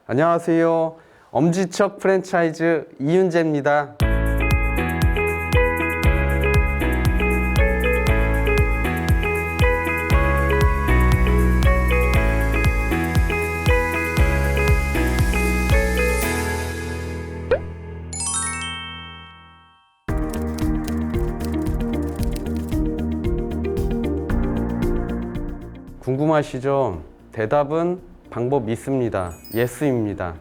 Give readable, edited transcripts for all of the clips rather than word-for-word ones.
안녕하세요. 엄지척 프랜차이즈 이윤재입니다. 궁금하시죠? 대답은 방법 있습니다. 예스입니다.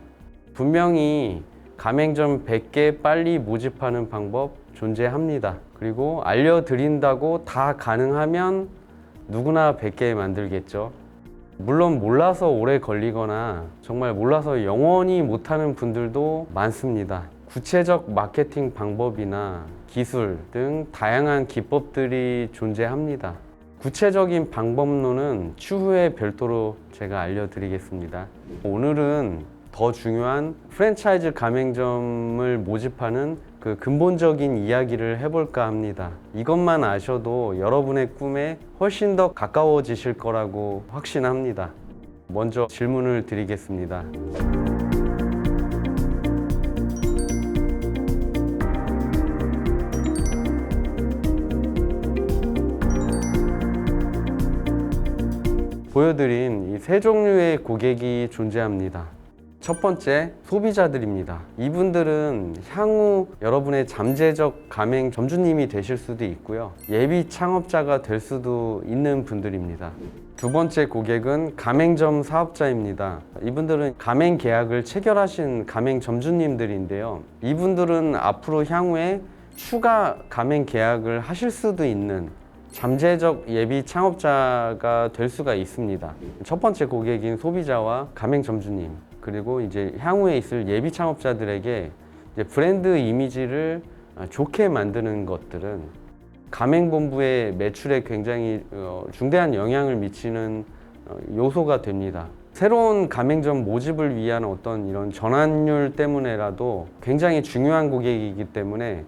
분명히 가맹점 100개 빨리 모집하는 방법 존재합니다. 그리고 알려드린다고 다 가능하면 누구나 100개 만들겠죠. 물론 몰라서 오래 걸리거나 정말 몰라서 영원히 못하는 분들도 많습니다. 구체적 마케팅 방법이나 기술 등 다양한 기법들이 존재합니다. 구체적인 방법론은 추후에 별도로 제가 알려드리겠습니다. 오늘은 더 중요한 프랜차이즈 가맹점을 모집하는 그 근본적인 이야기를 해볼까 합니다. 이것만 아셔도 여러분의 꿈에 훨씬 더 가까워지실 거라고 확신합니다. 먼저 질문을 드리겠습니다. 보여드린 이 세 종류의 고객이 존재합니다. 첫 번째, 소비자들입니다. 이분들은 향후 여러분의 잠재적 가맹 점주님이 되실 수도 있고요. 예비 창업자가 될 수도 있는 분들입니다. 두 번째 고객은 가맹점 사업자입니다. 이분들은 가맹 계약을 체결하신 가맹 점주님들인데요. 이분들은 앞으로 향후에 추가 가맹 계약을 하실 수도 있는 잠재적 예비 창업자가 될 수가 있습니다. 첫 번째 고객인 소비자와 가맹 점주님, 그리고 이제 향후에 있을 예비 창업자들에게 이제 브랜드 이미지를 좋게 만드는 것들은 가맹본부의 매출에 굉장히 중대한 영향을 미치는 요소가 됩니다. 새로운 가맹점 모집을 위한 어떤 이런 전환율 때문에라도 굉장히 중요한 고객이기 때문에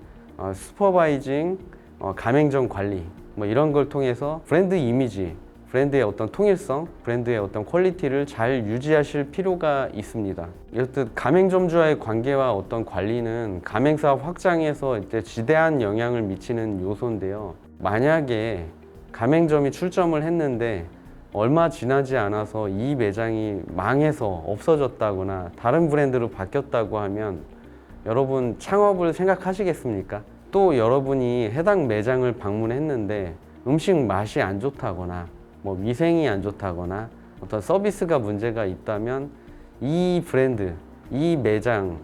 슈퍼바이징, 가맹점 관리 뭐 이런 걸 통해서 브랜드 이미지, 브랜드의 어떤 통일성, 브랜드의 어떤 퀄리티를 잘 유지하실 필요가 있습니다. 이렇듯 가맹점주와의 관계와 어떤 관리는 가맹사업 확장에서 이제 지대한 영향을 미치는 요소인데요. 만약에 가맹점이 출점을 했는데 얼마 지나지 않아서 이 매장이 망해서 없어졌다거나 다른 브랜드로 바뀌었다고 하면 여러분 창업을 생각하시겠습니까? 또 여러분이 해당 매장을 방문했는데 음식 맛이 안 좋다거나 뭐 위생이 안 좋다거나 어떤 서비스가 문제가 있다면 이 브랜드, 이 매장을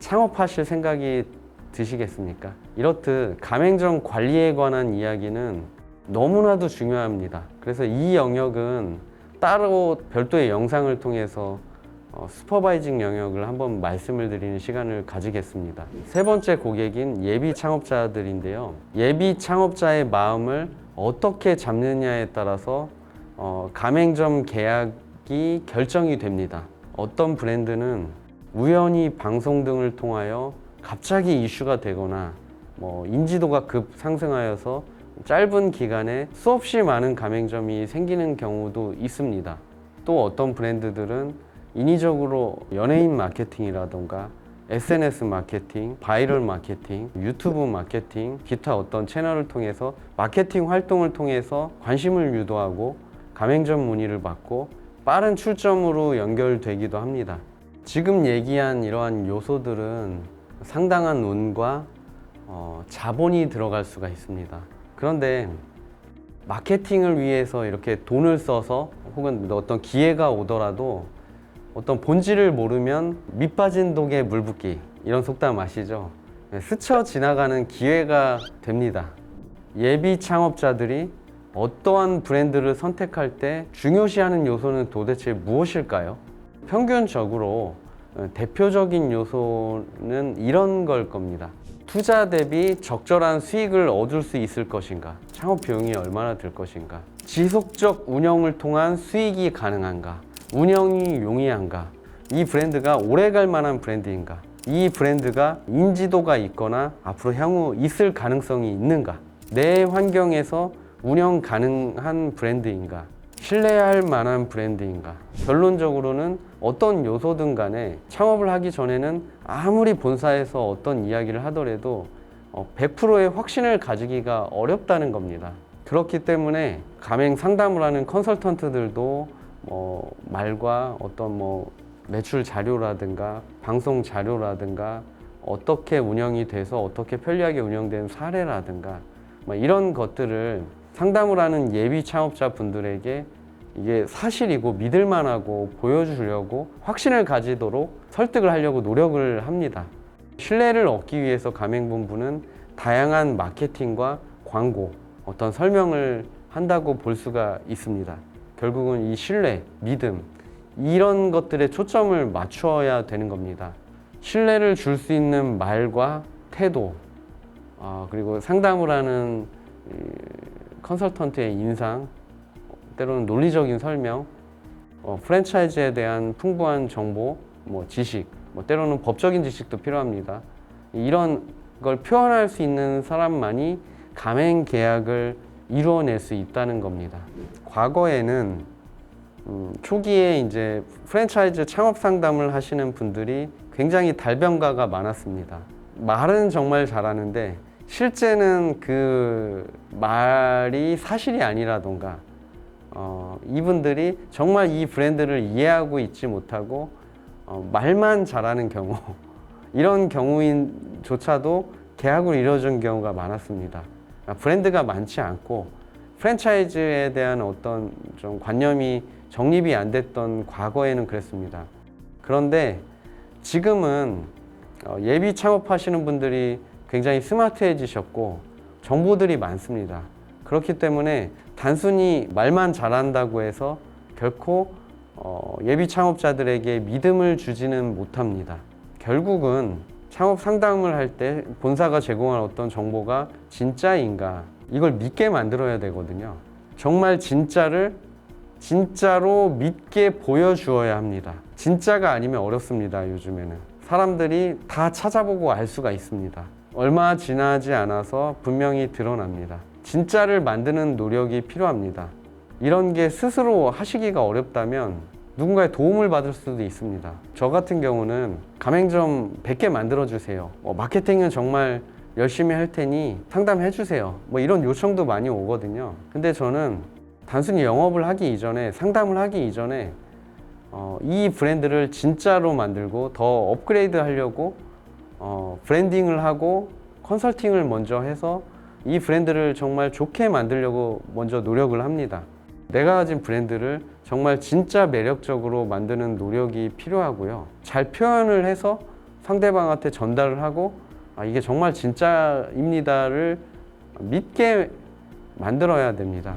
창업하실 생각이 드시겠습니까? 이렇듯 가맹점 관리에 관한 이야기는 너무나도 중요합니다. 그래서 이 영역은 따로 별도의 영상을 통해서 슈퍼바이징 영역을 한번 말씀을 드리는 시간을 가지겠습니다. 세 번째 고객인 예비 창업자들인데요. 예비 창업자의 마음을 어떻게 잡느냐에 따라서 가맹점 계약이 결정이 됩니다. 어떤 브랜드는 우연히 방송 등을 통하여 갑자기 이슈가 되거나 인지도가 급 상승하여서 짧은 기간에 수없이 많은 가맹점이 생기는 경우도 있습니다. 또 어떤 브랜드들은 인위적으로 연예인 마케팅이라던가 SNS 마케팅, 바이럴 마케팅, 유튜브 마케팅, 기타 어떤 채널을 통해서 마케팅 활동을 통해서 관심을 유도하고 가맹점 문의를 받고 빠른 출점으로 연결되기도 합니다. 지금 얘기한 이러한 요소들은 상당한 운과 자본이 들어갈 수가 있습니다. 그런데 마케팅을 위해서 이렇게 돈을 써서 혹은 어떤 기회가 오더라도 어떤 본질을 모르면 밑 빠진 독에 물 붓기, 이런 속담 아시죠? 스쳐 지나가는 기회가 됩니다. 예비 창업자들이 어떠한 브랜드를 선택할 때 중요시하는 요소는 도대체 무엇일까요? 평균적으로 대표적인 요소는 이런 걸 겁니다. 투자 대비 적절한 수익을 얻을 수 있을 것인가? 창업 비용이 얼마나 들 것인가? 지속적 운영을 통한 수익이 가능한가? 운영이 용이한가? 이 브랜드가 오래 갈 만한 브랜드인가? 이 브랜드가 인지도가 있거나 앞으로 향후 있을 가능성이 있는가? 내 환경에서 운영 가능한 브랜드인가? 신뢰할 만한 브랜드인가? 결론적으로는 어떤 요소든 간에 창업을 하기 전에는 아무리 본사에서 어떤 이야기를 하더라도 100%의 확신을 가지기가 어렵다는 겁니다. 그렇기 때문에 가맹 상담을 하는 컨설턴트들도 말과 어떤 매출 자료라든가 방송 자료라든가 어떻게 운영이 돼서 어떻게 편리하게 운영된 사례라든가 이런 것들을 상담을 하는 예비 창업자 분들에게 이게 사실이고 믿을만하고 보여주려고 확신을 가지도록 설득을 하려고 노력을 합니다. 신뢰를 얻기 위해서 가맹본부는 다양한 마케팅과 광고, 어떤 설명을 한다고 볼 수가 있습니다. 결국은 이 신뢰, 믿음 이런 것들에 초점을 맞춰야 되는 겁니다. 신뢰를 줄 수 있는 말과 태도, 그리고 상담을 하는 컨설턴트의 인상, 때로는 논리적인 설명, 프랜차이즈에 대한 풍부한 정보, 지식, 때로는 법적인 지식도 필요합니다. 이런 걸 표현할 수 있는 사람만이 가맹 계약을 이루어낼 수 있다는 겁니다. 과거에는 초기에 이제 프랜차이즈 창업 상담을 하시는 분들이 굉장히 달변가가 많았습니다. 말은 정말 잘하는데 실제는 그 말이 사실이 아니라던가 이분들이 정말 이 브랜드를 이해하고 있지 못하고 말만 잘하는 경우 이런 경우인조차도 계약을 이뤄준 경우가 많았습니다. 브랜드가 많지 않고 프랜차이즈에 대한 어떤 좀 관념이 정립이 안 됐던 과거에는 그랬습니다. 그런데 지금은 예비 창업하시는 분들이 굉장히 스마트해지셨고 정보들이 많습니다. 그렇기 때문에 단순히 말만 잘한다고 해서 결코 예비 창업자들에게 믿음을 주지는 못합니다. 결국은 창업 상담을 할 때 본사가 제공한 어떤 정보가 진짜인가 이걸 믿게 만들어야 되거든요. 정말 진짜로 믿게 보여주어야 합니다. 진짜가 아니면 어렵습니다. 요즘에는 사람들이 다 찾아보고 알 수가 있습니다. 얼마 지나지 않아서 분명히 드러납니다. 진짜를 만드는 노력이 필요합니다. 이런 게 스스로 하시기가 어렵다면 누군가의 도움을 받을 수도 있습니다. 저 같은 경우는 가맹점 100개 만들어 주세요. 마케팅은 정말 열심히 할 테니 상담해 주세요. 이런 요청도 많이 오거든요. 근데 저는 단순히 영업을 하기 이전에, 상담을 하기 이전에 이 브랜드를 진짜로 만들고 더 업그레이드 하려고 브랜딩을 하고 컨설팅을 먼저 해서 이 브랜드를 정말 좋게 만들려고 먼저 노력을 합니다. 내가 가진 브랜드를 정말 진짜 매력적으로 만드는 노력이 필요하고요. 잘 표현을 해서 상대방한테 전달을 하고 이게 정말 진짜입니다를 믿게 만들어야 됩니다.